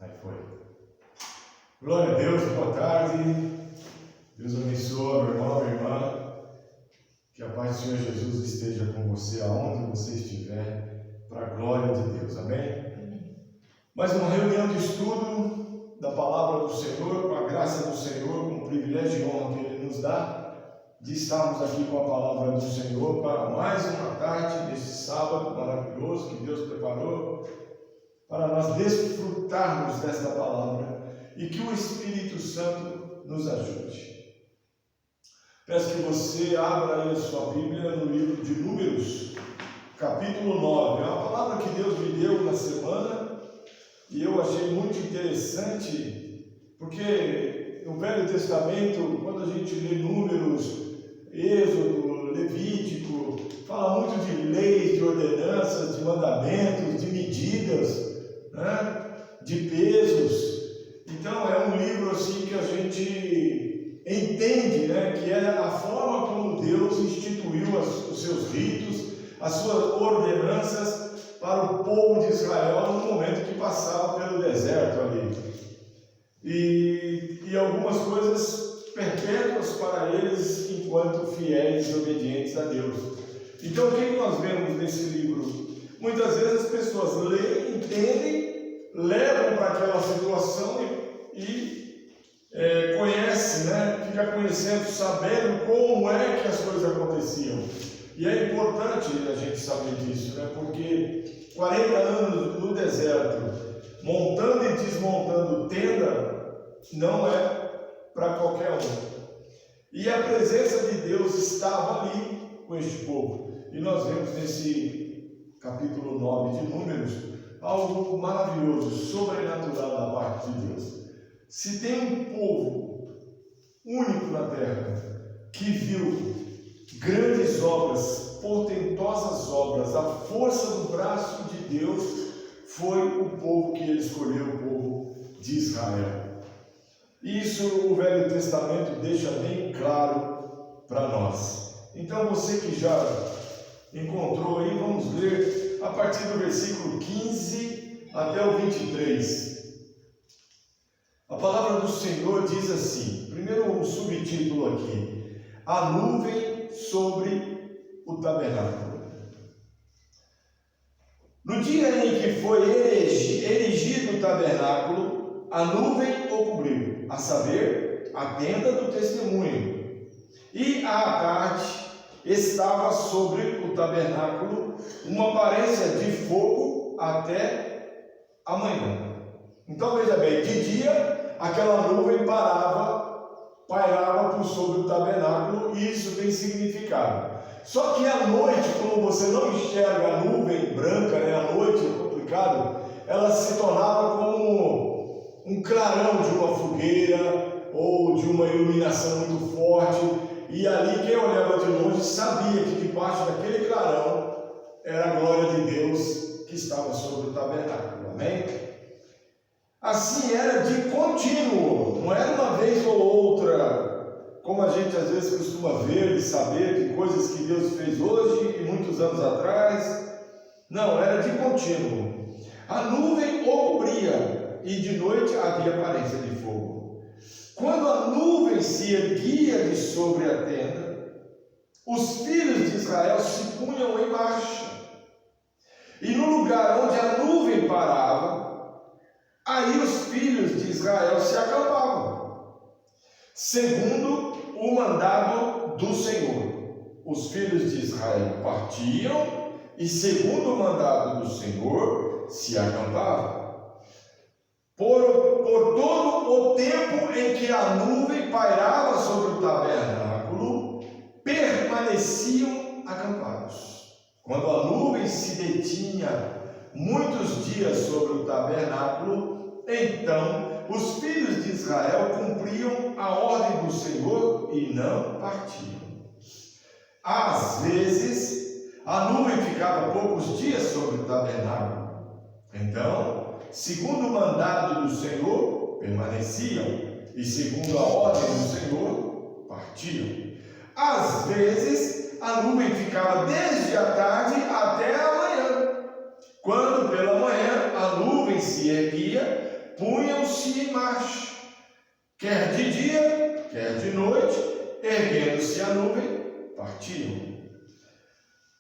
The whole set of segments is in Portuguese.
Aí foi. Glória a Deus, boa tarde. Deus abençoe, meu irmão, minha irmã. Que a paz do Senhor Jesus esteja com você, aonde você estiver, para a glória de Deus. Amém? Mais uma reunião de estudo da palavra do Senhor, com a graça do Senhor, com o privilégio e honra que Ele nos dá, de estarmos aqui com a palavra do Senhor para mais uma tarde desse sábado maravilhoso que Deus preparou para nós desfrutarmos desta palavra e que o Espírito Santo nos ajude. Peço que você abra aí a sua Bíblia no livro de Números, capítulo 9. É uma palavra que Deus me deu na semana e eu achei muito interessante, porque no Velho Testamento, quando a gente lê Números, Êxodo, Levítico, fala muito de leis, de ordenanças, de mandamentos, de medidas, né? De pesos. Então é um livro assim que a gente entende, né? Que é a forma como Deus instituiu os seus ritos, as suas ordenanças para o povo de Israel no momento que passava pelo deserto ali. E algumas coisas perpétuas para eles enquanto fiéis e obedientes a Deus. Então o que nós vemos nesse livro? Muitas vezes as pessoas leem, entendem, levam para aquela situação e conhecem, né? Fica conhecendo, sabendo como é que as coisas aconteciam. E é importante a gente saber disso, né? Porque 40 anos no deserto, montando e desmontando tenda, não é para qualquer um. E a presença de Deus estava ali com este povo. E nós vemos nesse capítulo 9 de Números algo maravilhoso, sobrenatural da parte de Deus. Se tem um povo único na terra que viu grandes obras, portentosas obras, a força do braço de Deus, foi o povo que ele escolheu, o povo de Israel. Isso o Velho Testamento deixa bem claro para nós. Então você que já encontrou aí, vamos ler a partir do versículo 15 até o 23. A palavra do Senhor diz assim, primeiro um subtítulo aqui: a nuvem sobre o tabernáculo. No dia em que foi erigido o tabernáculo, a nuvem o cobriu, a saber, a tenda do testemunho. E à tarde estava sobre o tabernáculo uma aparência de fogo até a manhã. Então veja bem, de dia aquela nuvem pairava por sobre o tabernáculo, e isso tem significado. Só que à noite, como você não enxerga a nuvem branca, né? À noite é complicado, ela se tornava como um clarão de uma fogueira ou de uma iluminação muito forte, e ali quem olhava de longe sabia que debaixo daquele clarão era a glória de Deus que estava sobre o tabernáculo. Amém? Assim era de contínuo, não era uma vez ou outra, como a gente às vezes costuma ver e saber de coisas que Deus fez hoje e muitos anos atrás. Não, era de contínuo. A nuvem o cobria e de noite havia aparência de fogo. Quando a nuvem se erguia de sobre a tenda, os filhos de Israel se punham em marcha. E no lugar onde a nuvem parava, aí os filhos de Israel se acampavam, segundo o mandado do Senhor. Os filhos de Israel partiam e, segundo o mandado do Senhor, se acampavam. Por todo o tempo em que a nuvem pairava sobre o tabernáculo, permaneciam acampados. Quando a nuvem se detinha muitos dias sobre o tabernáculo, então os filhos de Israel cumpriam a ordem do Senhor e não partiam. Às vezes, a nuvem ficava poucos dias sobre o tabernáculo. Então, segundo o mandado do Senhor, permaneciam, e segundo a ordem do Senhor, partiam. Às vezes, a nuvem ficava desde a tarde até a manhã. Quando pela manhã a nuvem se erguia, punham-se em marcha, quer de dia, quer de noite, erguendo-se a nuvem, partiam.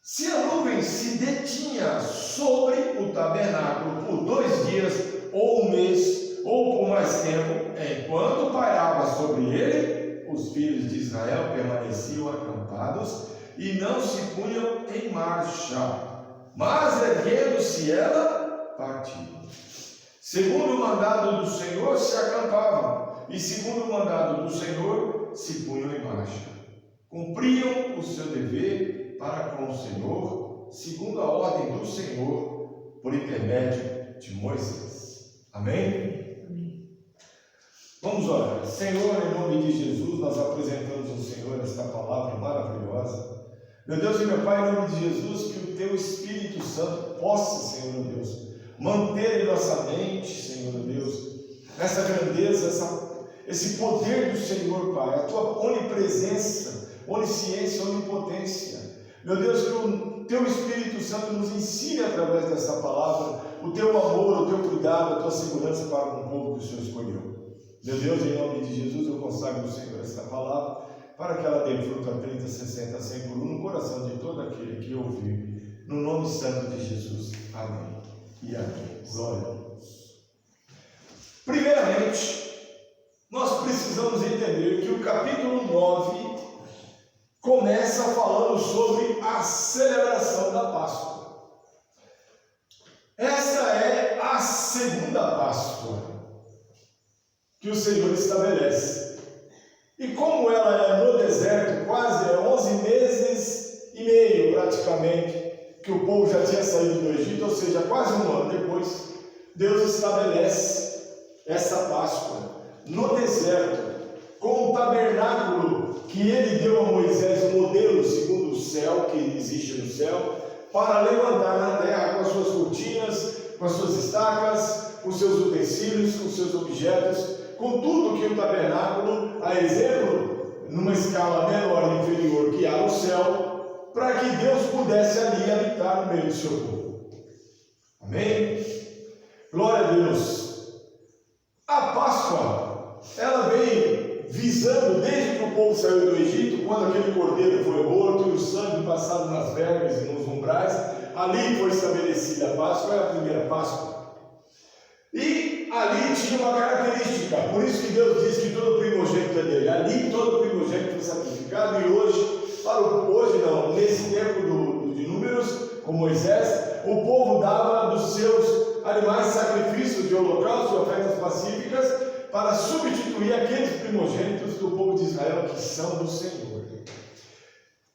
Se a nuvem se detinha sobre o tabernáculo por 2 dias, ou 1 mês, ou por mais tempo, enquanto pairava sobre ele, os filhos de Israel permaneciam acampados e não se punham em marcha, mas erguendo-se ela, partiam. Segundo o mandado do Senhor se acampavam, e segundo o mandado do Senhor se punham em marcha. Cumpriam o seu dever para com o Senhor, segundo a ordem do Senhor, por intermédio de Moisés. Amém? Amém. Vamos orar. Senhor, em nome de Jesus, nós apresentamos ao Senhor esta palavra maravilhosa. Meu Deus e meu Pai, em nome de Jesus, que o Teu Espírito Santo possa, Senhor Deus, manter em nossa mente, Senhor Deus, essa grandeza, esse poder do Senhor, Pai, a Tua onipresença, onisciência, onipotência. Meu Deus, que o Teu Espírito Santo nos ensine através dessa palavra o Teu amor, o Teu cuidado, a Tua segurança para com o povo que o Senhor escolheu. Meu Deus, em nome de Jesus, eu consagro ao Senhor esta palavra, para que ela dê fruto a 30, 60, 100 por 1 no coração de todo aquele que ouvir, no nome santo de Jesus. Amém e amém. Glória a Deus. Primeiramente, nós precisamos entender que o capítulo 9 começa falando sobre a celebração da Páscoa. Essa é a segunda Páscoa que o Senhor estabelece. E como ela é no deserto, quase 11 meses e meio praticamente, que o povo já tinha saído do Egito, ou seja, quase 1 ano depois, Deus estabelece essa Páscoa no deserto, com o tabernáculo que ele deu a Moisés, o modelo segundo o céu, que existe no céu, para levantar na terra com as suas cortinas, com as suas estacas, com seus utensílios, com seus objetos, com tudo que o tabernáculo, a exemplo, numa escala menor e inferior que há no céu, para que Deus pudesse ali habitar no meio do seu povo. Amém? Glória a Deus. A Páscoa, ela vem visando, desde que o povo saiu do Egito, quando aquele cordeiro foi morto e o sangue passado nas vergas e nos umbrais, ali foi estabelecida a Páscoa, é a primeira Páscoa. E ali tinha uma característica, por isso que Deus diz que todo primogênito é dele. Ali todo primogênito foi sacrificado, e nesse tempo de Números, com Moisés, o povo dava dos seus animais sacrifícios de holocausto, ofertas pacíficas, para substituir aqueles primogênitos do povo de Israel que são do Senhor.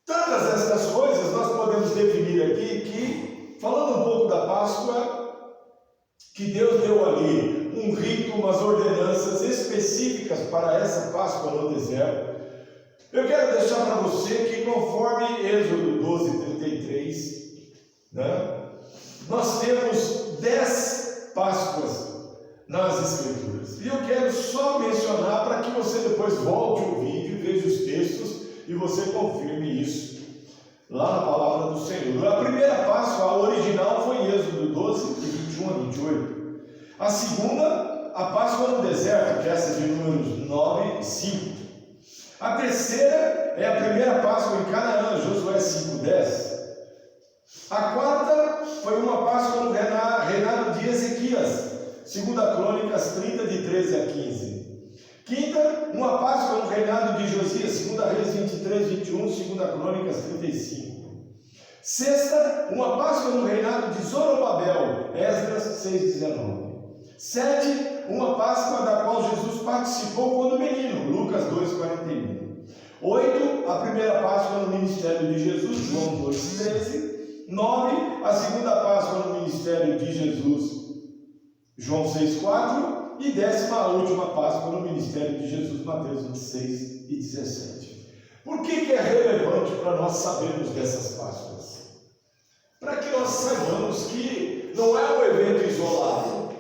Tantas estas coisas nós podemos definir aqui que, falando um pouco da Páscoa, que Deus deu ali um rito, umas ordenanças específicas para essa Páscoa no deserto. Eu quero deixar para você que, conforme Êxodo 12:33, nós temos 10 Páscoas nas Escrituras. E eu quero só mencionar para que você depois volte o vídeo, veja os textos e você confirme isso lá na palavra do Senhor. A primeira Páscoa, a original, foi em Êxodo 12, de 21 a 28. A segunda, a Páscoa no deserto, que é essa de Números 9 e 5. A terceira é a primeira Páscoa em Canaã, Josué 5:10. A quarta foi uma Páscoa no reinado de Ezequias, 2 Crônicas 30, de 13 a 15. Quinta, uma Páscoa no reinado de Josias, 2 Reis 23, 21, 2 Crônicas 35. Sexta, uma Páscoa no reinado de Zorobabel, Esdras 6:19. 7, uma Páscoa da qual Jesus participou quando menino, Lucas 2:41. 8, a primeira Páscoa no ministério de Jesus, João 2:13. 9, a segunda Páscoa no ministério de Jesus, João 6:4. E 10ª, a última Páscoa no ministério de Jesus, Mateus 26 e 17. Por que é relevante para nós sabermos dessas Páscoas? Para que nós saibamos que não é um evento isolado,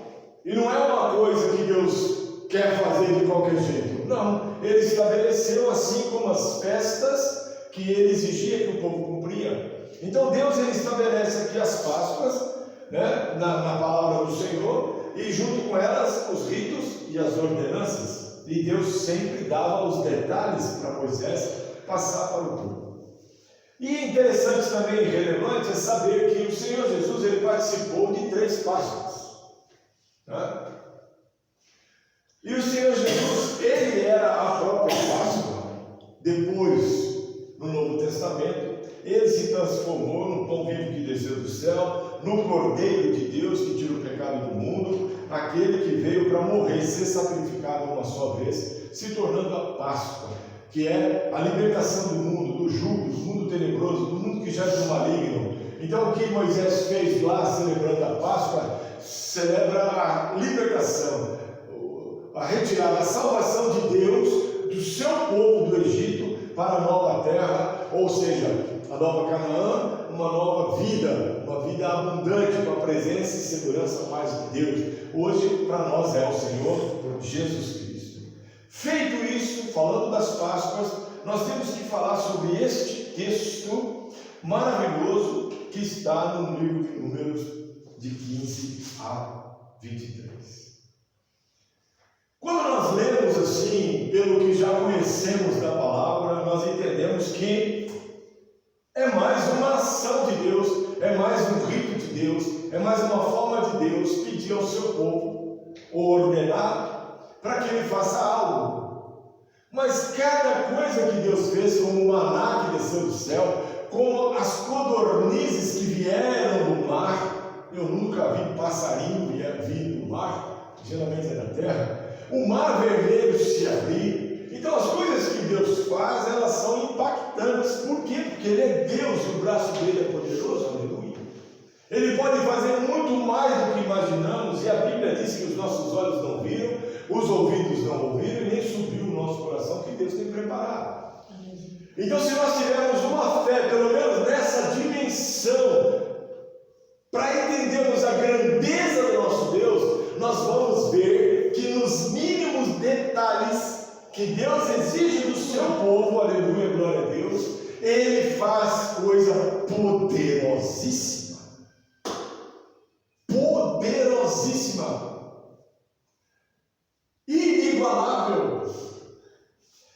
e não é uma coisa que Deus quer fazer de qualquer jeito. Não, Ele estabeleceu, assim como as festas que Ele exigia que o povo cumpria. Então Deus, Ele estabelece aqui as Páscoas, na palavra do Senhor, e junto com elas os ritos E Deus sempre dava os detalhes para Moisés passar para o povo. E interessante também e relevante é saber que o Senhor Jesus ele participou de 3 Páscoas. Né? E o Senhor Jesus, ele era a própria Páscoa. Depois, no Novo Testamento, ele se transformou no pão vivo que desceu do céu, no Cordeiro de Deus que tira o pecado do mundo, aquele que veio para morrer, ser sacrificado uma só vez, se tornando a Páscoa, que é a libertação do mundo, do jugo, do mundo tenebroso, do mundo que já é do maligno. Então, o que Moisés fez lá, celebrando a Páscoa, celebra a libertação, a retirada, a salvação de Deus do seu povo do Egito para a nova terra, ou seja, a nova Canaã, uma nova vida, uma vida abundante com a presença e segurança mais de Deus. Hoje, para nós é o Senhor Jesus Cristo. Feito isso, falando das Páscoas, nós temos que falar sobre este texto maravilhoso que está no livro de Números de 15 a 23. Quando nós lemos assim, pelo que já conhecemos da palavra, nós entendemos que é mais uma ação de Deus, é mais um rito de Deus, é mais uma forma de Deus pedir ao seu povo, ou ordenar, para que ele faça algo. Mas cada coisa que Deus fez, como o maná que desceu do céu, como as codornizes que vieram do mar, eu nunca vi passarinho vir do mar, geralmente é da terra, o mar vermelho se abrir. Então as coisas que Deus faz, elas são impactantes. Por quê? Porque Ele é Deus e o braço dele é poderoso, aleluia. Ele pode fazer muito mais do que imaginamos, e a Bíblia diz que os nossos olhos não viram, os ouvidos não ouviram, e nem subiu o nosso coração que Deus tem preparado. Então, se nós tivermos uma fé, pelo menos nessa dimensão, para entendermos a grandeza do nosso Deus, nós vamos ver que nos mínimos detalhes que Deus exige do seu povo, aleluia, glória a Deus, Ele faz coisa poderosíssima. Poderosíssima. Inigualável.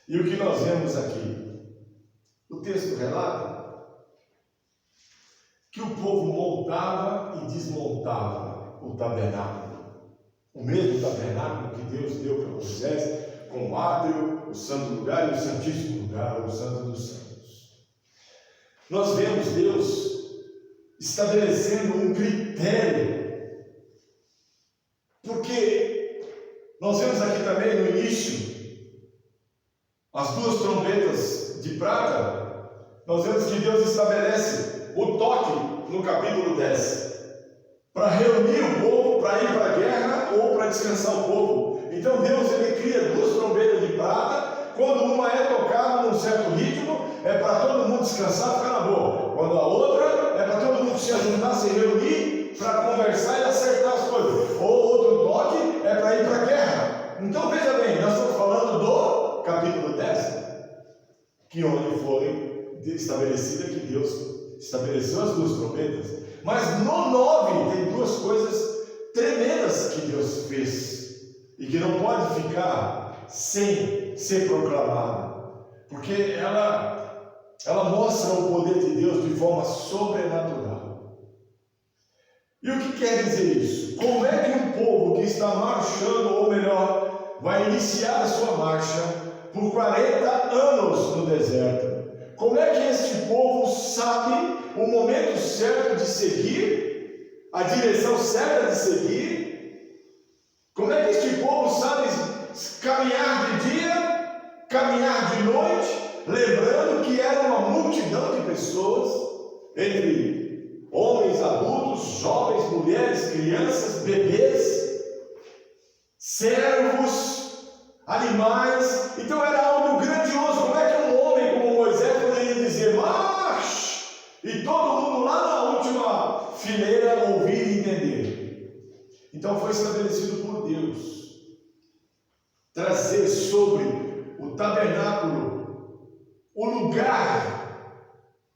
E o que nós vemos aqui? O texto relata que o povo montava e desmontava o tabernáculo. O mesmo tabernáculo que Deus deu para Moisés, com o átrio, o santo lugar e o santíssimo lugar, o santo dos santos. Nós vemos Deus estabelecendo um critério, porque nós vemos aqui também no início as 2 trombetas de prata. Nós vemos que Deus estabelece o toque no capítulo 10 para reunir o povo, para ir para a guerra ou para descansar o povo. Então Deus ele cria 2 trombetas de prata. Quando uma é tocada num certo ritmo, é para todo mundo descansar e ficar na boa. Quando a outra é para todo mundo se ajuntar, se reunir para conversar e acertar as coisas. Ou outro toque é para ir para a guerra. Então veja bem, nós estamos falando do capítulo 10, que onde foi estabelecida que Deus estabeleceu as 2 trombetas. Mas no 9 tem 2 coisas tremendas que Deus fez e que não pode ficar sem ser proclamada, porque ela mostra o poder de Deus de forma sobrenatural. E o que quer dizer isso? Como é que um povo que está marchando, ou melhor, vai iniciar a sua marcha por 40 anos no deserto, como é que este povo sabe o momento certo de seguir, a direção certa de seguir? Como é que este povo sabe caminhar de dia, caminhar de noite, lembrando que era uma multidão de pessoas, entre homens, adultos, jovens, mulheres, crianças, bebês, servos, animais. Então era algo grandioso. Como é que um homem como Moisés poderia dizer marche, e todo mundo lá na última fileira ouvir e entender? Então foi estabelecido por Deus trazer sobre o tabernáculo, o lugar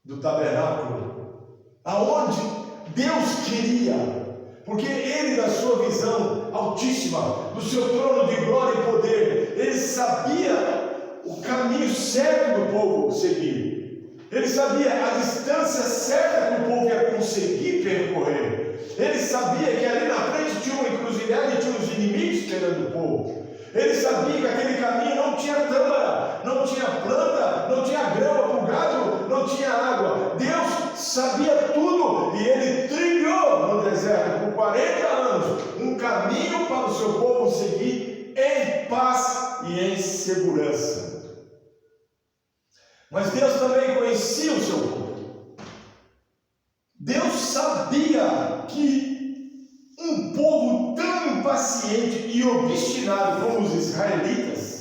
do tabernáculo, aonde Deus queria, porque Ele, na sua visão altíssima, do seu trono de glória e poder, Ele ele sabia o caminho certo do povo seguir. Ele sabia a distância certa que o povo ia conseguir percorrer. Ele sabia que ali na frente tinha uma encruzilhada e tinha os inimigos esperando o povo. Ele sabia que aquele caminho não tinha tâmara, não tinha planta, não tinha grama para o gado, não tinha água. Deus sabia tudo e ele trilhou no deserto por 40 anos um caminho para o seu povo seguir em paz e em segurança. Mas Deus também conhecia o seu povo. Deus sabia que um povo tão impaciente e obstinado como os israelitas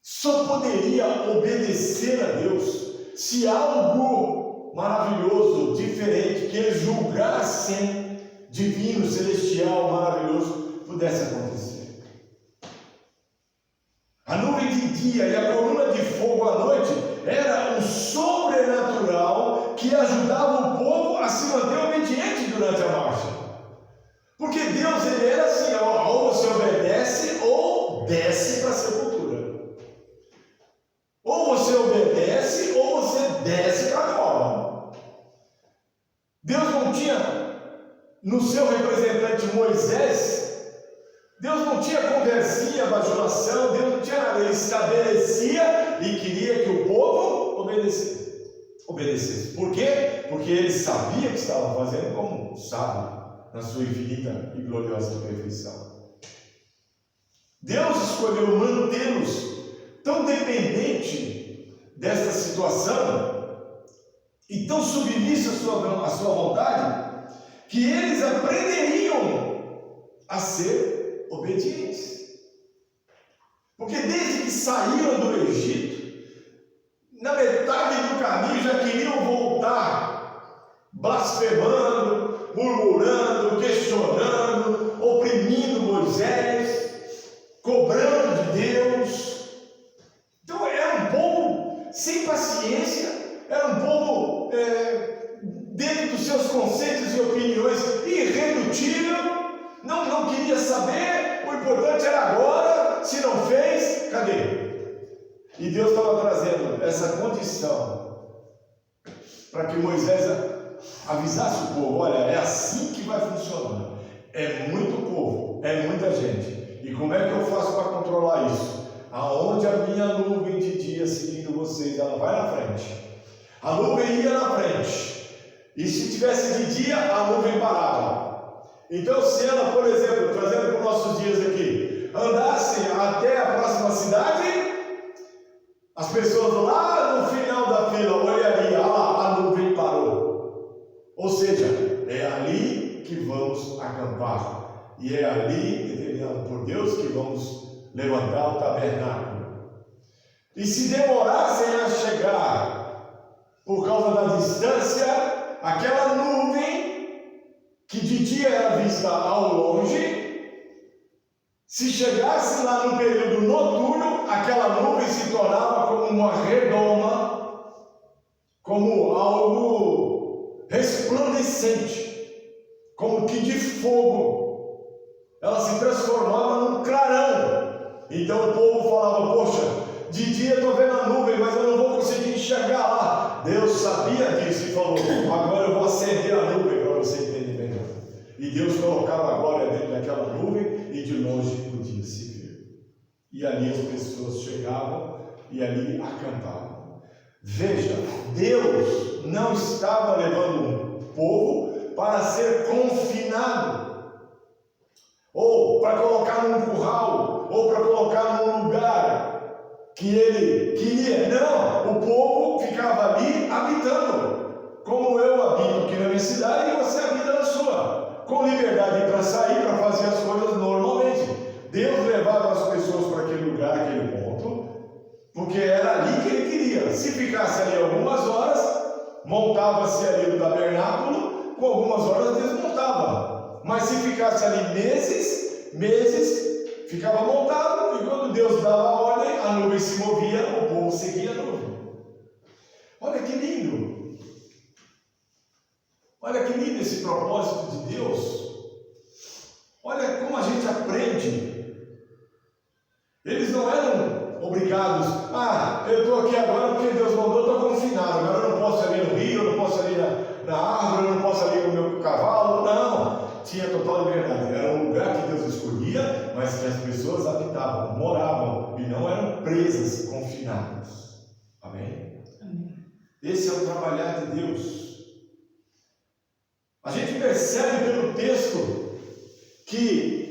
só poderia obedecer a Deus se algo maravilhoso, diferente, que eles julgassem divino, celestial, maravilhoso, pudesse acontecer. A nuvem de dia e a coluna de fogo à noite era um sobrenatural que ajudava o povo a se manter obediente durante a marcha. Porque Deus, ele era assim, ou você obedece ou desce para a sepultura. Ou você obedece ou você desce para a cova. Deus não tinha no seu representante Moisés, Deus não tinha conversinha, bajulação, Deus não tinha nada, ele estabelecia e queria que o povo obedecesse. Por quê? Porque ele sabia o que estava fazendo, como sabe, na sua infinita e gloriosa perfeição. Deus escolheu mantê-los tão dependentes desta situação e tão submissos à sua vontade, que eles aprenderiam a ser obedientes. Porque desde que saíram do Egito, na metade do caminho já queriam voltar, blasfemando, murmurando, questionando, oprimindo Moisés, cobrando de Deus. Então era um povo sem paciência, era um povo dentro dos seus conceitos e opiniões irredutível. Não queria saber, o importante era agora, se não fez, cadê? E Deus estava trazendo essa condição para que Moisés avisasse o povo: olha, é assim que vai funcionar, é muito povo, é muita gente, e como é que eu faço para controlar isso? Aonde a minha nuvem de dia seguindo vocês, ela vai na frente, a nuvem ia na frente, e se tivesse de dia, a nuvem parava. Então, se ela, por exemplo, trazendo para os nossos dias aqui, andassem até a próxima cidade, as pessoas lá no final da fila olhariam, lá, a nuvem parou. Ou seja, é ali que vamos acampar. E é ali, determinado por Deus, que vamos levantar o tabernáculo. E se demorassem a chegar, por causa da distância, aquela nuvem que de dia era vista ao longe, se chegasse lá no período noturno, aquela nuvem se tornava como uma redoma, como algo resplandecente, como que de fogo. Ela se transformava num clarão. Então o povo falava: poxa, de dia estou vendo a nuvem, mas eu não vou conseguir enxergar lá. Deus sabia disso e falou: agora eu vou acender a nuvem para você entender. E Deus colocava a glória dentro daquela nuvem e de longe podia se ver. E ali as pessoas chegavam e ali acampavam. Veja, Deus não estava levando um povo para ser confinado, ou para colocar num curral, ou para colocar num lugar que ele queria. Não, o povo ficava ali habitando, como eu habito aqui na minha cidade e você habita na sua, com liberdade para sair, para fazer as coisas normalmente. Deus levava as pessoas para aquele lugar, aquele ponto, porque era ali que ele queria. Se ficasse ali algumas horas, montava-se ali no tabernáculo, com algumas horas desmontava. Mas se ficasse ali meses, ficava montado, e quando Deus dava a ordem, a nuvem se movia, o povo seguia a nuvem. Olha que lindo! Olha que lindo esse propósito de Deus. Olha como a gente aprende Eles não eram obrigados, eu estou aqui agora porque Deus mandou, estou confinado, agora eu não posso ir ali no rio, eu não posso ir ali na árvore, eu não posso ir ali com o meu cavalo. Não, tinha total liberdade. Era um lugar que Deus escolhia, mas que as pessoas habitavam, moravam e não eram presas, confinadas. Amém? Amém. Esse é o trabalhar de Deus. A gente percebe pelo texto que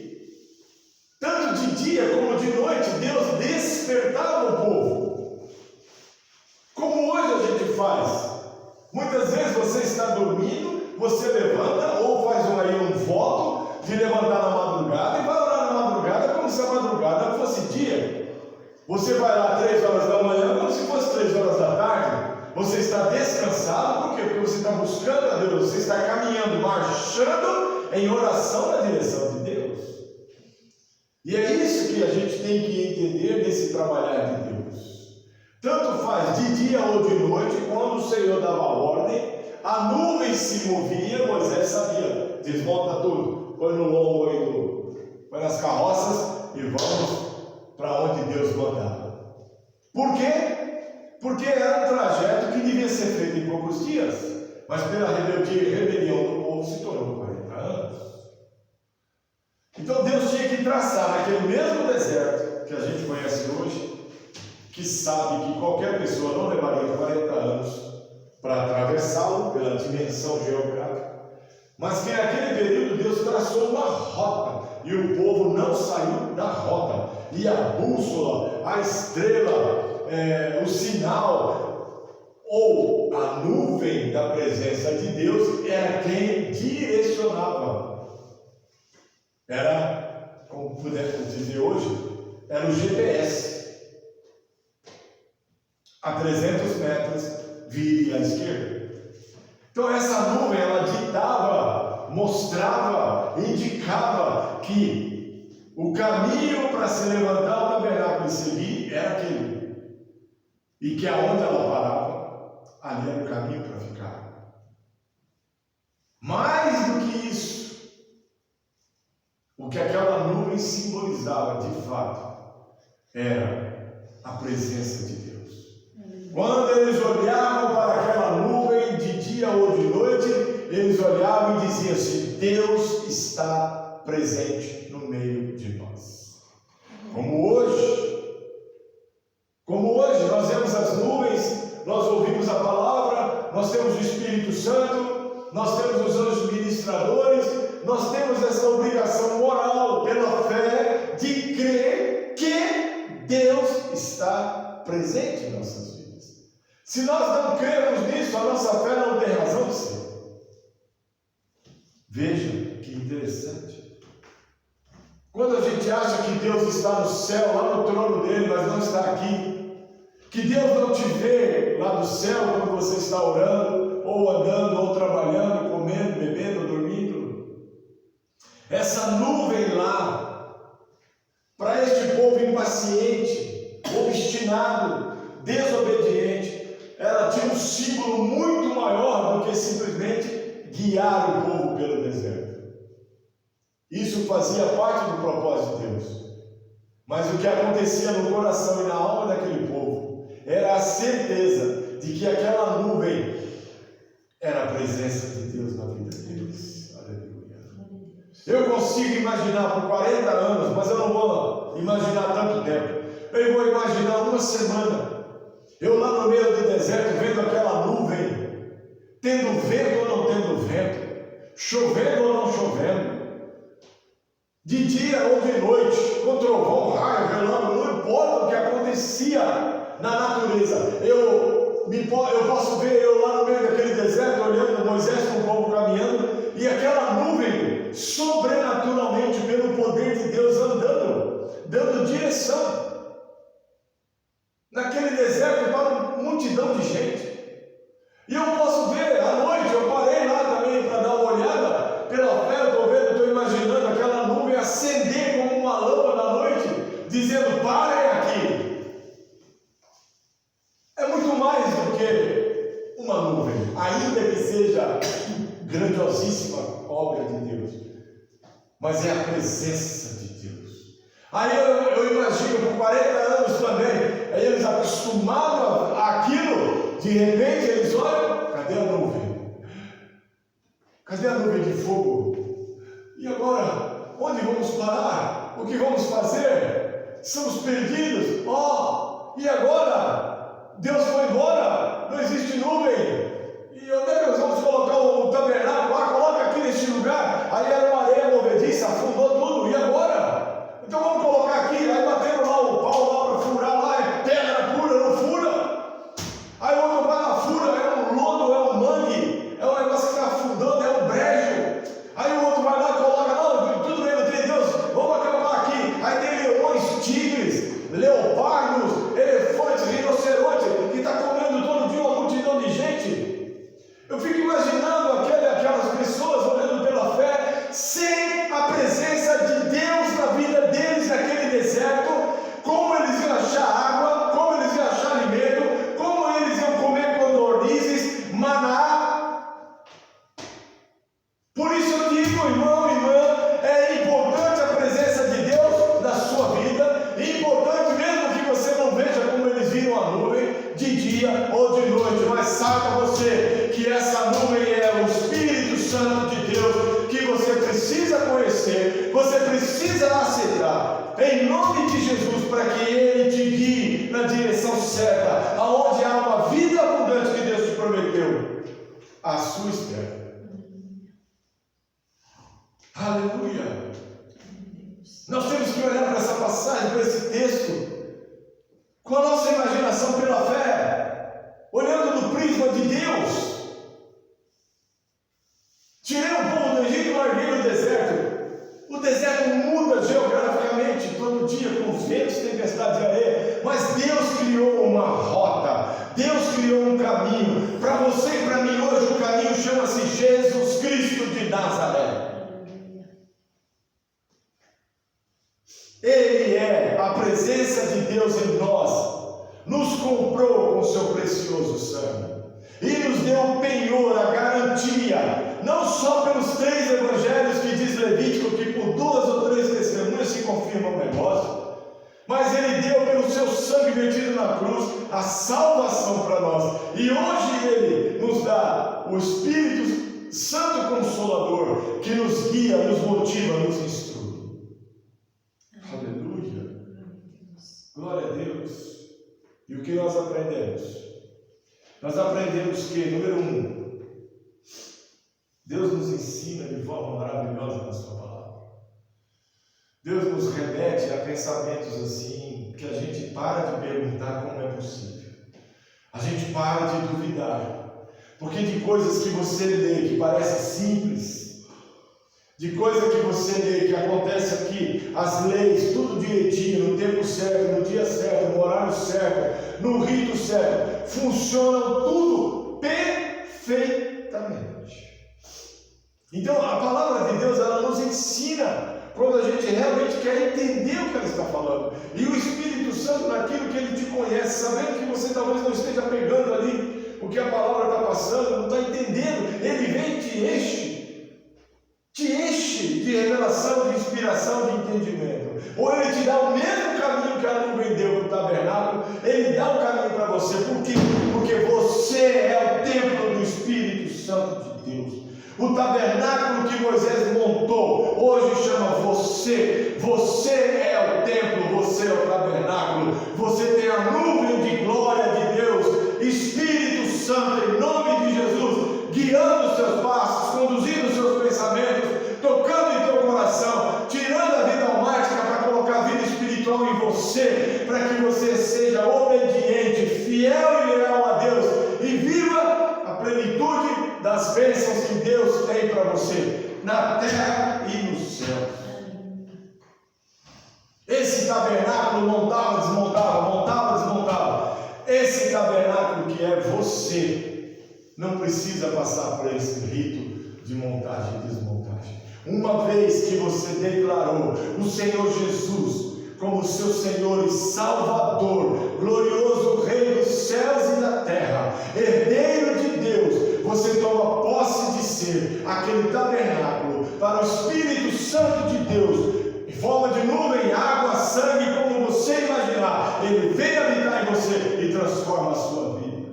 tanto de dia como de noite Deus despertava o povo, como hoje a gente faz. Muitas vezes você está dormindo, você levanta ou faz um voto de levantar na madrugada e vai orar na madrugada como se a madrugada fosse dia. Você vai lá 3 horas da manhã como se fosse 3 horas da tarde. Você está descansado, por quê? Porque você está buscando a Deus, você está caminhando, marchando em oração na direção de Deus. E é isso que a gente tem que entender desse trabalhar de Deus. Tanto faz de dia ou de noite, quando o Senhor dava ordem, a nuvem se movia, Moisés sabia, desmonta tudo, põe no lombo aí, põe nas carroças e vamos para onde Deus mandava. Por quê? Porque era um trajeto que devia ser feito em poucos dias, mas pela rebeldia e rebelião do povo se tornou 40 anos. Então Deus tinha que traçar naquele mesmo deserto que a gente conhece hoje, que sabe que qualquer pessoa não levaria 40 anos para atravessá-lo pela dimensão geográfica, mas que naquele período Deus traçou uma rota e o povo não saiu da rota, e a bússola, a estrela, o sinal ou a nuvem da presença de Deus era quem direcionava. Era, como podemos dizer hoje, era o GPS. A 300 metros, vire à esquerda. Então essa nuvem, ela ditava, mostrava, indicava que o caminho para se levantar o tabernáculo e seguir era aquele. E que aonde ela parava, ali era o caminho para ficar. Mais do que isso, o que aquela nuvem simbolizava de fato era a presença de Deus. Quando eles olhavam para aquela nuvem de dia ou de noite, eles olhavam e diziam assim: Deus está presente no meio de nós. Como hoje nós vemos as nuvens, nós ouvimos a palavra, nós temos o Espírito Santo, nós temos os anjos ministradores, nós temos essa obrigação moral pela fé de crer que Deus está presente em nossas vidas. Se nós não cremos nisso, a nossa fé não tem razão de ser. Veja que interessante. Quando a gente acha que Deus está no céu, lá no trono dele, mas não está aqui, que Deus não te vê lá do céu quando você está orando, ou andando, ou trabalhando, comendo, bebendo, dormindo. Essa nuvem lá, para este povo impaciente, obstinado, desobediente, ela tinha um símbolo muito maior do que simplesmente guiar o povo pelo deserto. Isso fazia parte do propósito de Deus. Mas o que acontecia no coração e na alma daquele povo era a certeza de que aquela nuvem era a presença de Deus na vida deles. Aleluia. Eu consigo imaginar por 40 anos, mas eu não vou imaginar tanto tempo. Eu vou imaginar uma semana, eu lá no meio do deserto, vendo aquela nuvem, tendo vento ou não tendo vento, chovendo ou não chovendo, de dia ou de noite, com trovão, raio, relâmpago, não importa o que acontecia na natureza. Eu posso ver eu lá no meio daquele deserto, olhando Moisés com o povo caminhando, e aquela nuvem, sobrenaturalmente, pelo poder de Deus, andando, dando direção naquele deserto para uma multidão de gente. E eu posso ver, à noite, eu parei lá também para dar uma olhada, pela fé, eu estou vendo, estou imaginando aquela nuvem acender como uma lâmpada à noite, dizendo: parem aqui. É muito mais do que uma nuvem, ainda que seja grandiosíssima obra de Deus, mas é a presença de Deus. Aí eu imagino, por 40 anos também, aí eles acostumados àquilo, de repente eles olham, cadê a nuvem? Cadê a nuvem de fogo? E agora, onde vamos parar? O que vamos fazer? Estamos perdidos. E agora? Deus foi embora, não existe nuvem. E onde é que nós vamos colocar o tabernáculo? Coloca aqui neste lugar. Aí era uma areia movediça, afundou tudo. E agora? Então vamos colocar aqui. Aí bateram lá o pau lá para furar, lá é pedra pura, não fura. Aí o outro vai lá, fura, é um lodo, é um mangue, é um negócio que está afundando, é um brejo. Aí o outro vai lá e coloca, não, tudo bem, não tem Deus, vamos acabar aqui. Aí tem leões, tigres, leopardos, elefantes, rinocerontes, que está comendo todo dia uma multidão de gente. Eu fico imaginando aquelas pessoas olhando pela fé, sem a presença de Deus na vida deles, naquele deserto, como eles iam achar água, como eles iam achar alimento, como eles iam comer codornizes, maná. Por isso eu digo, irmão, irmã, é importante a presença de Deus na sua vida, é importante mesmo que você não veja como eles viram a nuvem, de dia ou de noite, mas saiba você que essa nuvem é o Espírito Santo de Deus, que você precisa conhecer, você precisa aceitar, em nome de Jesus, para que Ele te guie na direção certa, aonde há uma vida abundante que Deus te prometeu, à sua espera. Aleluia! Nós temos que olhar para essa passagem, para esse texto, com a nossa imaginação pela fé, olhando no prisma de Deus. Tirei o povo do Egito e larguei no deserto. O deserto muda geograficamente todo dia, com ventos, tempestade de areia, mas Deus criou uma rota, Deus criou um caminho. Para você e para mim hoje o caminho chama-se Jesus Cristo de Nazaré. Ele é a presença de Deus em nós, nos comprou com seu precioso sangue e nos deu o penhor, a garantia, não só pelos 3 evangelhos que diz Levítico, que por 2 ou 3 testemunhas se confirma o negócio, mas Ele deu pelo seu sangue vertido na cruz a salvação para nós, e hoje Ele nos dá o Espírito Santo Consolador, que nos guia, nos motiva, nos instrui. Aleluia, glória a Deus. E o que nós aprendemos? Nós aprendemos que, número 1, Deus nos ensina de forma maravilhosa na sua palavra. Deus nos remete a pensamentos assim, que a gente para de perguntar como é possível, a gente para de duvidar, porque de coisas que você lê que parece simples, de coisa que você lê, que acontece aqui, as leis, tudo direitinho, no tempo certo, no dia certo, no horário certo, no rito certo, funcionam tudo perfeitamente. Então a palavra de Deus, ela nos ensina, quando a gente realmente quer entender o que ela está falando, e o Espírito Santo, naquilo que Ele te conhece, sabendo que você talvez não esteja pegando ali o que a palavra está passando, não está entendendo, Ele vem e te enche de revelação, de inspiração, de entendimento. Ou Ele te dá o mesmo caminho que a nuvem deu para o tabernáculo, Ele dá o caminho para você. Por quê? Porque você é o templo do Espírito Santo de Deus. O tabernáculo que Moisés montou, hoje chama você. Você é o templo, você é o tabernáculo. Você tem a nuvem de glória de Deus, Espírito Santo, em nome de Jesus, guiando os seus passos, conduzindo os seus pensamentos, tocando em teu coração, tirando a vida almática para colocar a vida espiritual em você, para que você seja obediente, fiel e leal a Deus e viva a plenitude das bênçãos que Deus tem para você, na terra e no céu. Esse tabernáculo montava, desmontava. Esse tabernáculo que é você, não precisa passar por esse rito de montagem e desmontagem. Uma vez que você declarou o Senhor Jesus como seu Senhor e Salvador, glorioso Rei dos céus e da terra, herdeiro de Deus, você toma posse de ser aquele tabernáculo para o Espírito Santo de Deus, em forma de nuvem, água, Ele vem habitar em você e transforma a sua vida.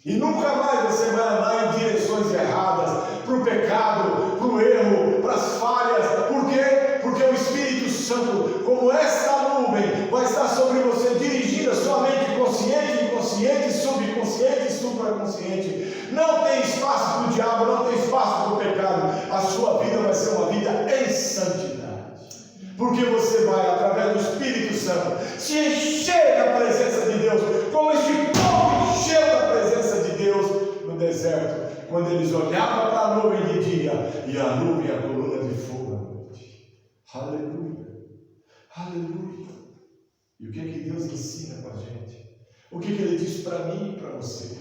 E nunca mais você vai andar em direções erradas, para o pecado, para o erro, para as falhas. Por quê? Porque o Espírito Santo, como esta nuvem, vai estar sobre você, dirigindo a sua mente consciente, inconsciente, subconsciente e supraconsciente. Não tem espaço para o diabo, não tem espaço para o pecado. A sua vida vai ser uma vida em santidade. Porque você vai, através do Espírito Santo, se encher da presença de Deus, como este povo encheu da presença de Deus no deserto, quando eles olhavam para a nuvem de dia e a nuvem e a coluna de fogo à noite. Aleluia, aleluia. E o que é que Deus ensina para a gente? O que é que Ele diz para mim e para você?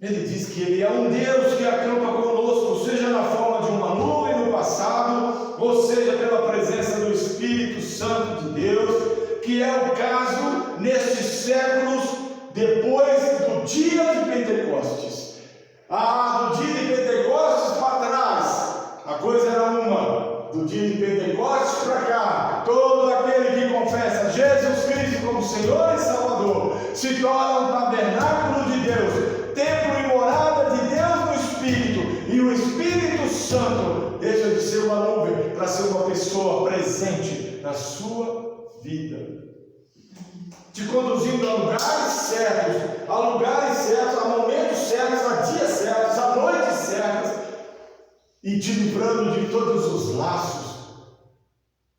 Ele diz que Ele é um Deus que acampa conosco, seja na forma de uma nuvem no passado, ou seja pela presença do Espírito Santo de Deus, que é o caso nestes séculos depois do dia de Pentecostes. Do dia de Pentecostes para trás, a coisa era uma. Do dia de Pentecostes para cá, todo aquele que confessa Jesus Cristo como Senhor e Salvador se torna um tabernáculo de Deus, templo e morada de Deus no Espírito, e o Espírito Santo deixa de ser uma nuvem para ser uma pessoa presente na sua vida, te conduzindo a lugares certos, a momentos certos, a dias certos, a noites certas, e te livrando de todos os laços,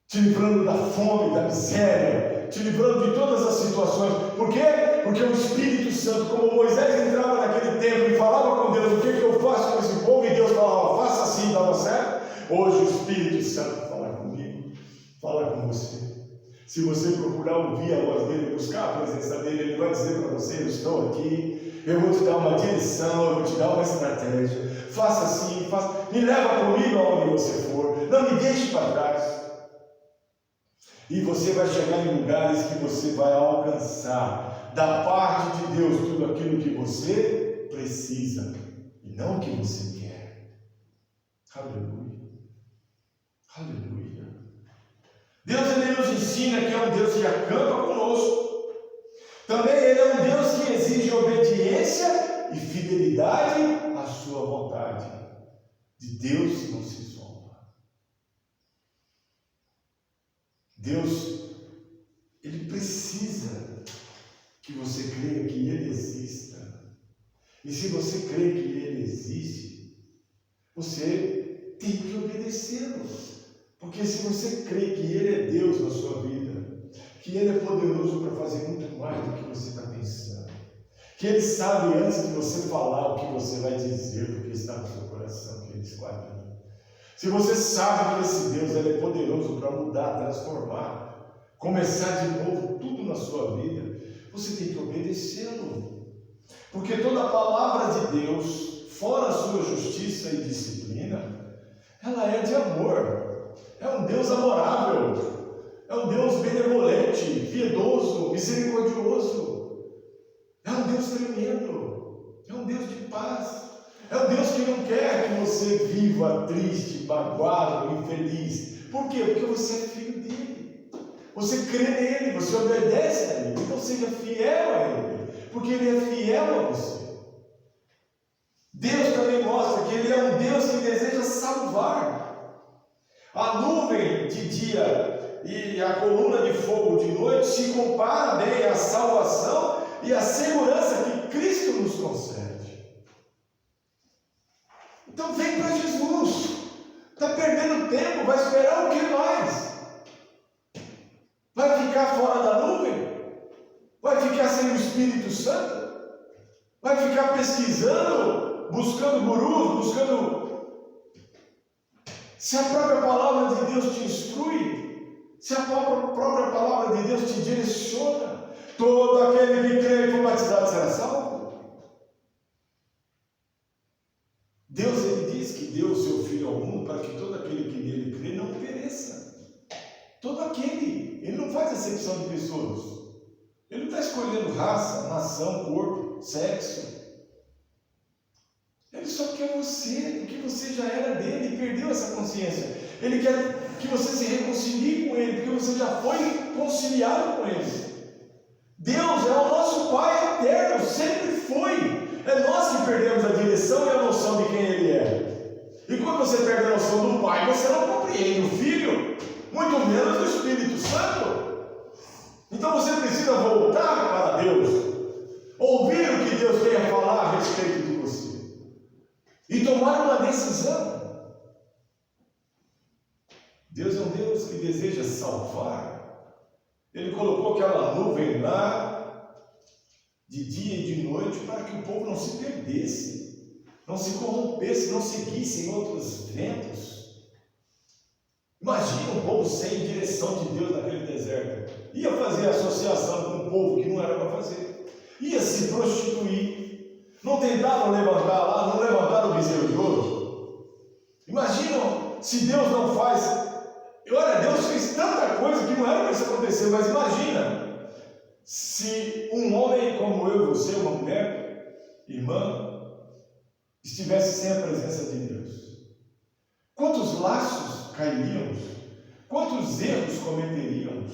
te livrando da fome, da miséria, te livrando de todas as situações. Por quê? Porque o Espírito Santo, como Moisés entrava naquele templo e falava com Deus, o que eu faço com esse povo? E Deus falava, faça assim, dava certo. Hoje o Espírito Santo fala comigo, fala com você. Se você procurar ouvir a voz dele, buscar a presença dele, ele vai dizer para você, eu estou aqui, eu vou te dar uma direção, eu vou te dar uma estratégia, faça assim, me leva comigo aonde você for, não me deixe para trás. E você vai chegar em lugares que você vai alcançar da parte de Deus tudo aquilo que você precisa e não o que você quer. Aleluia, aleluia. Deus, Ele nos ensina que é um Deus que acampa conosco. Também Ele é um Deus que exige obediência e fidelidade à sua vontade. De Deus não se zomba. Deus, Ele precisa que você creia que Ele exista. E se você crê que Ele existe, você tem que obedecê-lo. Porque se você crê que Ele é Deus na sua vida, que Ele é poderoso para fazer muito mais do que você está pensando, que Ele sabe antes de você falar o que você vai dizer, porque está no seu coração, que Ele esquadrinha. Se você sabe que esse Deus Ele é poderoso para mudar, transformar, começar de novo tudo na sua vida, você tem que obedecê-lo. Porque toda a palavra de Deus, fora a sua justiça e disciplina, ela é de amor. É um Deus amorável, é um Deus benevolente, piedoso, misericordioso, é um Deus tremendo, é um Deus de paz, é um Deus que não quer que você viva triste, magoado, infeliz. Por quê? Porque você é filho dele, você crê nele, você obedece a ele, então seja fiel a ele, porque ele é fiel a você. Deus também mostra que ele é um Deus que deseja salvar. A nuvem de dia e a coluna de fogo de noite se compara bem à salvação e à segurança que Cristo nos concede. Então vem para Jesus. Está perdendo tempo, vai esperar o que mais? Vai ficar fora da nuvem? Vai ficar sem o Espírito Santo? Vai ficar pesquisando, buscando gurus, buscando... Se a própria palavra de Deus te instrui, se a própria palavra de Deus te direciona, todo aquele que crê e for batizado será salvo. Deus, Ele diz que deu o seu Filho ao mundo para que todo aquele que nele crê não pereça. Todo aquele, Ele não faz acepção de pessoas. Ele não está escolhendo raça, nação, corpo, sexo. Ele só quer você, porque você já era dele e perdeu essa consciência. Ele quer que você se reconcilie com ele, porque você já foi conciliado com ele. Deus é o nosso Pai eterno, sempre foi. É nós que perdemos a direção e a noção de quem Ele é. E quando você perde a noção do Pai, você não compreende o Filho, muito menos o Espírito Santo. Então você precisa voltar para Deus, ouvir o que Deus tem a falar a respeito de você e tomar uma decisão. Deus é um Deus que deseja salvar. Ele colocou aquela nuvem lá, de dia e de noite, para que o povo não se perdesse, não se corrompesse, não seguisse em outros ventos. Imagina um povo sem direção de Deus naquele deserto. Ia fazer associação com um povo que não era para fazer. Ia se prostituir. Não tentaram levantar lá, não levantaram o bezerro de ouro. Imaginam se Deus não faz. E olha, Deus fez tanta coisa que não era para isso acontecer, mas imagina se um homem como eu e você, uma mulher, irmã, estivesse sem a presença de Deus. Quantos laços cairíamos? Quantos erros cometeríamos?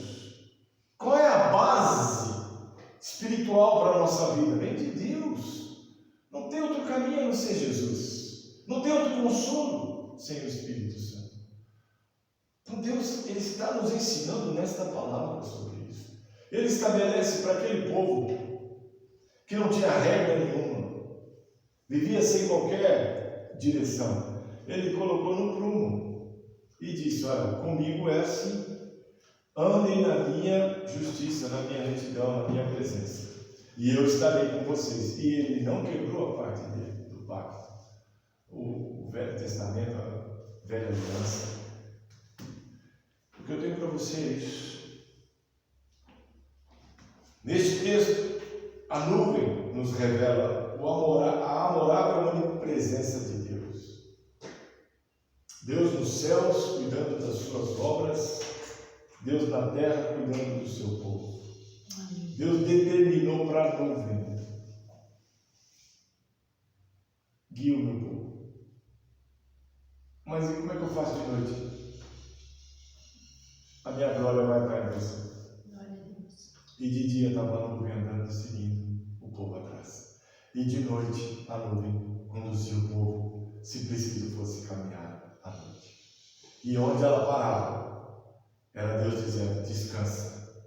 Qual é a base espiritual para a nossa vida? Vem de Deus. Não tem outro caminho a não ser Jesus. Não tem outro consolo sem o Espírito Santo. Então Deus, Ele está nos ensinando nesta palavra sobre isso. Ele estabelece para aquele povo que não tinha regra nenhuma, vivia sem qualquer direção. Ele colocou no prumo e disse: olha, comigo é assim, andem na minha justiça, na minha retidão, na minha presença, e eu estarei com vocês. E ele não quebrou a parte dele, do pacto. O Velho Testamento, a velha aliança. O que eu tenho para você é isso. Neste texto, a nuvem nos revela a amorável onipresença de Deus. Deus nos céus cuidando das suas obras, Deus na terra cuidando do seu povo. Deus determinou para a nuvem: guia o meu povo. Mas e como é que eu faço de noite? A minha glória vai atrás de você. E de dia estava a nuvem andando, seguindo o povo atrás. E de noite a nuvem conduzia o povo, se preciso fosse caminhar à noite. E onde ela parava, era Deus dizendo: descansa.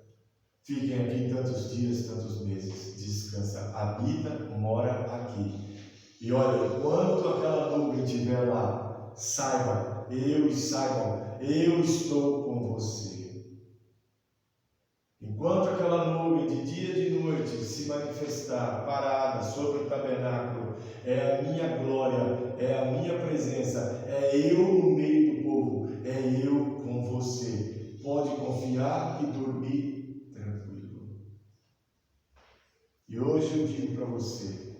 Fiquem aqui tantos dias, tantos meses. Descansa. Habita, mora aqui. E olha, enquanto aquela nuvem estiver lá, saibam, eu estou com você. Enquanto aquela nuvem de dia e de noite se manifestar, parada sobre o tabernáculo, é a minha glória, é a minha presença, é eu no meio do povo, é eu com você. Pode confiar e dormir tranquilo. E hoje eu digo para você,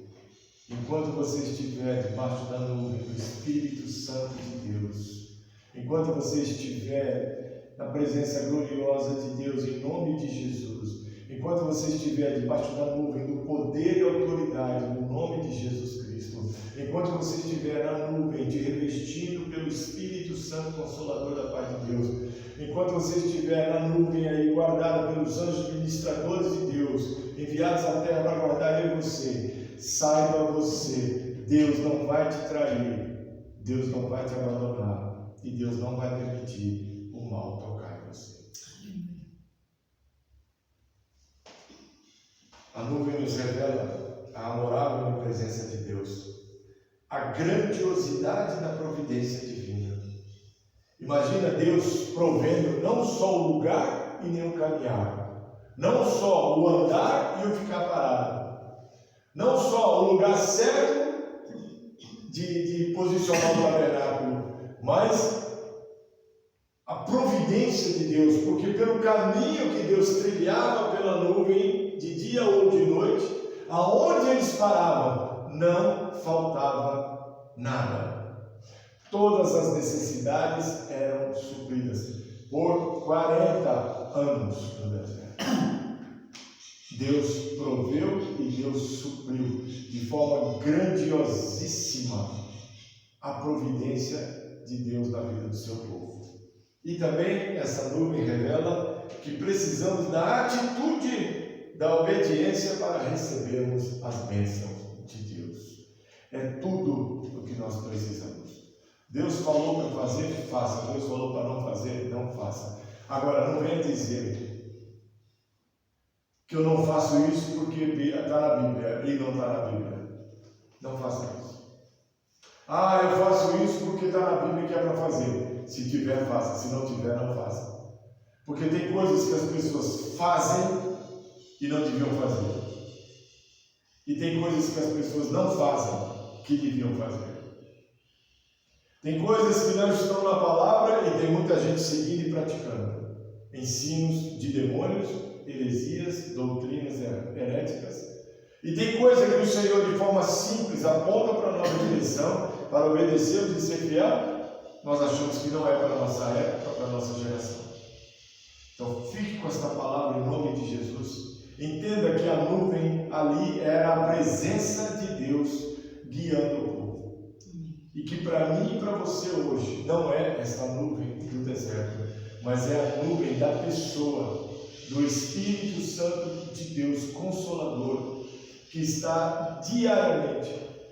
enquanto você estiver debaixo da nuvem do Espírito Santo de Deus, enquanto você estiver na presença gloriosa de Deus, em nome de Jesus, enquanto você estiver debaixo da nuvem do poder e autoridade, no nome de Jesus Cristo, enquanto você estiver na nuvem, te revestindo pelo Espírito Santo Consolador da paz de Deus, enquanto você estiver na nuvem aí, guardada pelos anjos ministradores de Deus, enviados à terra para guardar eu e você, saiba você, Deus não vai te trair, Deus não vai te abandonar, e Deus não vai permitir o mal tocar em você. A nuvem nos revela a amorável presença de Deus, a grandiosidade da providência divina. Imagina Deus provendo não só o lugar e nem o caminhar, não só o andar e o ficar parado, não só o lugar certo de posicionar o tabernáculo, mas a providência de Deus, porque pelo caminho que Deus trilhava pela nuvem, de dia ou de noite, aonde eles paravam, não faltava nada. Todas as necessidades eram supridas por 40 anos no deserto. Deus proveu e Deus supriu de forma grandiosíssima a providência de Deus na vida do seu povo. E também essa nuvem revela que precisamos da atitude da obediência para recebermos as bênçãos de Deus. É tudo o que nós precisamos. Deus falou para fazer, faça. Deus falou para não fazer, não faça. Agora, não venha dizer que eu não faço isso porque está na Bíblia e não está na Bíblia. Não faça isso. Ah, eu faço isso porque está na Bíblia que é para fazer. Se tiver, faça. Se não tiver, não faça. Porque tem coisas que as pessoas fazem e não deviam fazer. E tem coisas que as pessoas não fazem que deviam fazer. Tem coisas que não estão na palavra e tem muita gente seguindo e praticando. Ensinos de demônios, heresias, doutrinas heréticas. E tem coisa que o Senhor, de forma simples, aponta para a nossa direção, para obedecermos e ser fiel. Nós achamos que não é para a nossa época, para a nossa geração. Então, fique com esta palavra em nome de Jesus. Entenda que a nuvem ali era a presença de Deus guiando o povo. E que para mim e para você hoje não é essa nuvem do deserto, mas é a nuvem da pessoa, do Espírito Santo de Deus Consolador, que está diariamente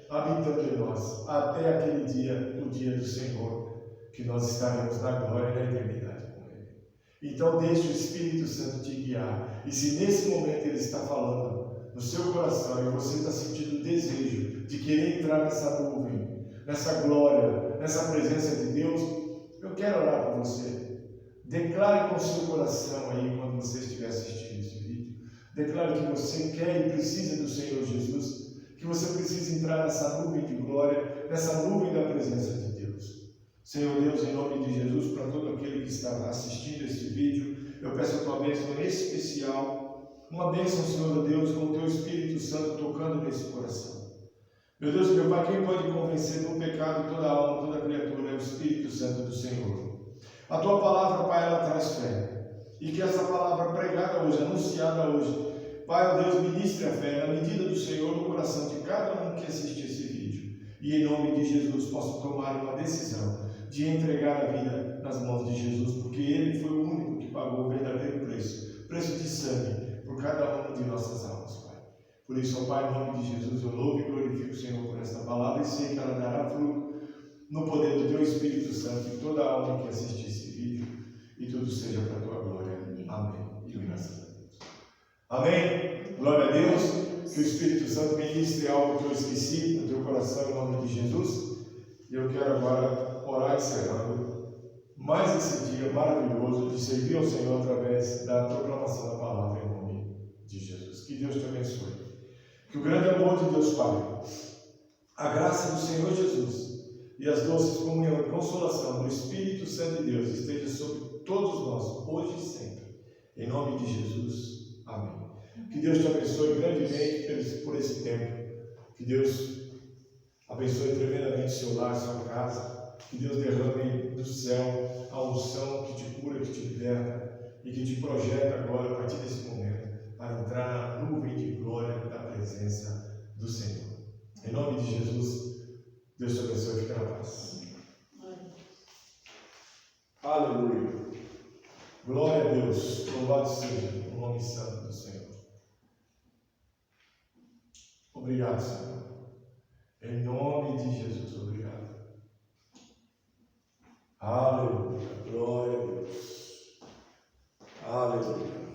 habitando em nós, até aquele dia, o dia do Senhor, que nós estaremos na glória e na eternidade com Ele. Então deixe o Espírito Santo te guiar, e se nesse momento Ele está falando no seu coração, e você está sentindo o desejo de querer entrar nessa nuvem, nessa glória, nessa presença de Deus, eu quero orar por você. Declare com o seu coração aí, quando você estiver assistindo esse vídeo, declare que você quer e precisa do Senhor Jesus, que você precisa entrar nessa nuvem de glória, nessa nuvem da presença de Deus. Senhor Deus, em nome de Jesus, para todo aquele que está assistindo este vídeo, eu peço a tua bênção especial, uma bênção, Senhor Deus, com o teu Espírito Santo tocando nesse coração. Meu Deus, meu Pai, quem pode convencer do pecado toda alma, toda criatura é o Espírito Santo do Senhor. A tua palavra, Pai, ela traz fé. E que essa palavra pregada hoje, anunciada hoje, Pai, ó Deus, ministre a fé na medida do Senhor no coração de cada um que assiste esse vídeo. E em nome de Jesus possa tomar uma decisão de entregar a vida nas mãos de Jesus, porque Ele foi o único que pagou o verdadeiro preço, preço de sangue, por cada uma de nossas almas, Pai. Por isso, ó Pai, em nome de Jesus, eu louvo e glorifico o Senhor por esta palavra e sei que ela dará fruto no poder do Teu Espírito Santo em toda a alma que assiste esse vídeo, e tudo seja para a Tua glória. Amém. E graças a Deus. Amém. Glória a Deus. Que o Espírito Santo ministre algo que eu esqueci no teu coração em nome de Jesus. E eu quero agora orar encerrando mais esse dia maravilhoso de servir ao Senhor através da proclamação da palavra em nome de Jesus. Que Deus te abençoe. Que o grande amor de Deus Pai, a graça do Senhor Jesus e as doces comunhão e consolação do Espírito Santo de Deus esteja sobre todos nós, hoje e sempre. Em nome de Jesus. Amém. Que Deus te abençoe grandemente por esse tempo. Que Deus abençoe tremendamente seu lar, sua casa. Que Deus derrame do céu a unção que te cura, que te liberta e que te projeta agora, a partir desse momento, para entrar na nuvem de glória da presença do Senhor. Em nome de Jesus, Deus te abençoe e fique na paz. Aleluia. Glória a Deus. Louvado seja o nome santo do Senhor. Obrigado, Senhor. Em nome de Jesus, obrigado. Aleluia. Glória a Deus. Aleluia.